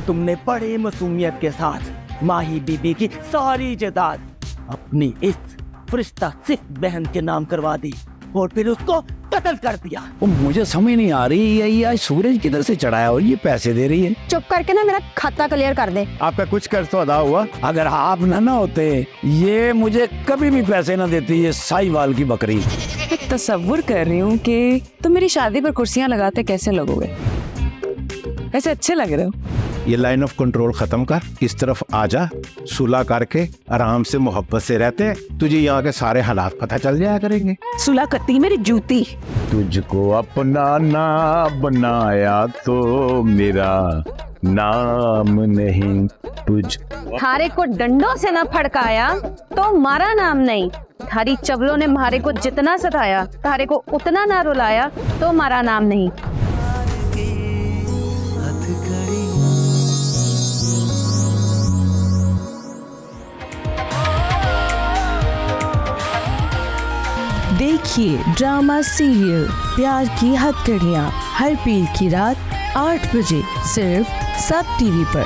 तुमने बड़ी मासूमियत के साथ माही बीबी की सारी जायदाद अपनी इस फरिश्ता सिख बहन के नाम करवा दी और फिर उसको कत्ल कर दिया। वो मुझे समझ नहीं आ रही ये आज सूरज किधर से चढ़ाया और ये पैसे दे रही है। चुप करके ना मेरा खाता क्लियर कर दे। आपका कुछ कर्ज तो अदा हुआ? अगर आप ना होते ये मुझे कभी भी पैसे ना देती ये साहिवाल की बकरी। मैं तसव्वुर कर रही हूँ कि तुम मेरी शादी पर कुर्सियाँ लगाते कैसे लगोगे। ऐसे अच्छे लग रहे हो। ये लाइन ऑफ कंट्रोल खत्म कर, इस तरफ आ जा, सुलह करके आराम से मोहब्बत से रहते हैं, तुझे यहाँ के सारे हालात पता चल जाया करेंगे। सुलह करती मेरी जूती। तुझको अपना ना बनाया तो मेरा नाम नहीं तुझ। थारे को डंडों से न फड़काया तो मारा नाम नहीं। थारी चवलों ने मारे को जितना सताया, थारे को उतना ना रुलाया तो मारा नाम नहीं। देखिए ड्रामा सीरियल प्यार की हथकड़ियाँ हर पीर की रात 8 बजे सिर्फ सब टीवी पर।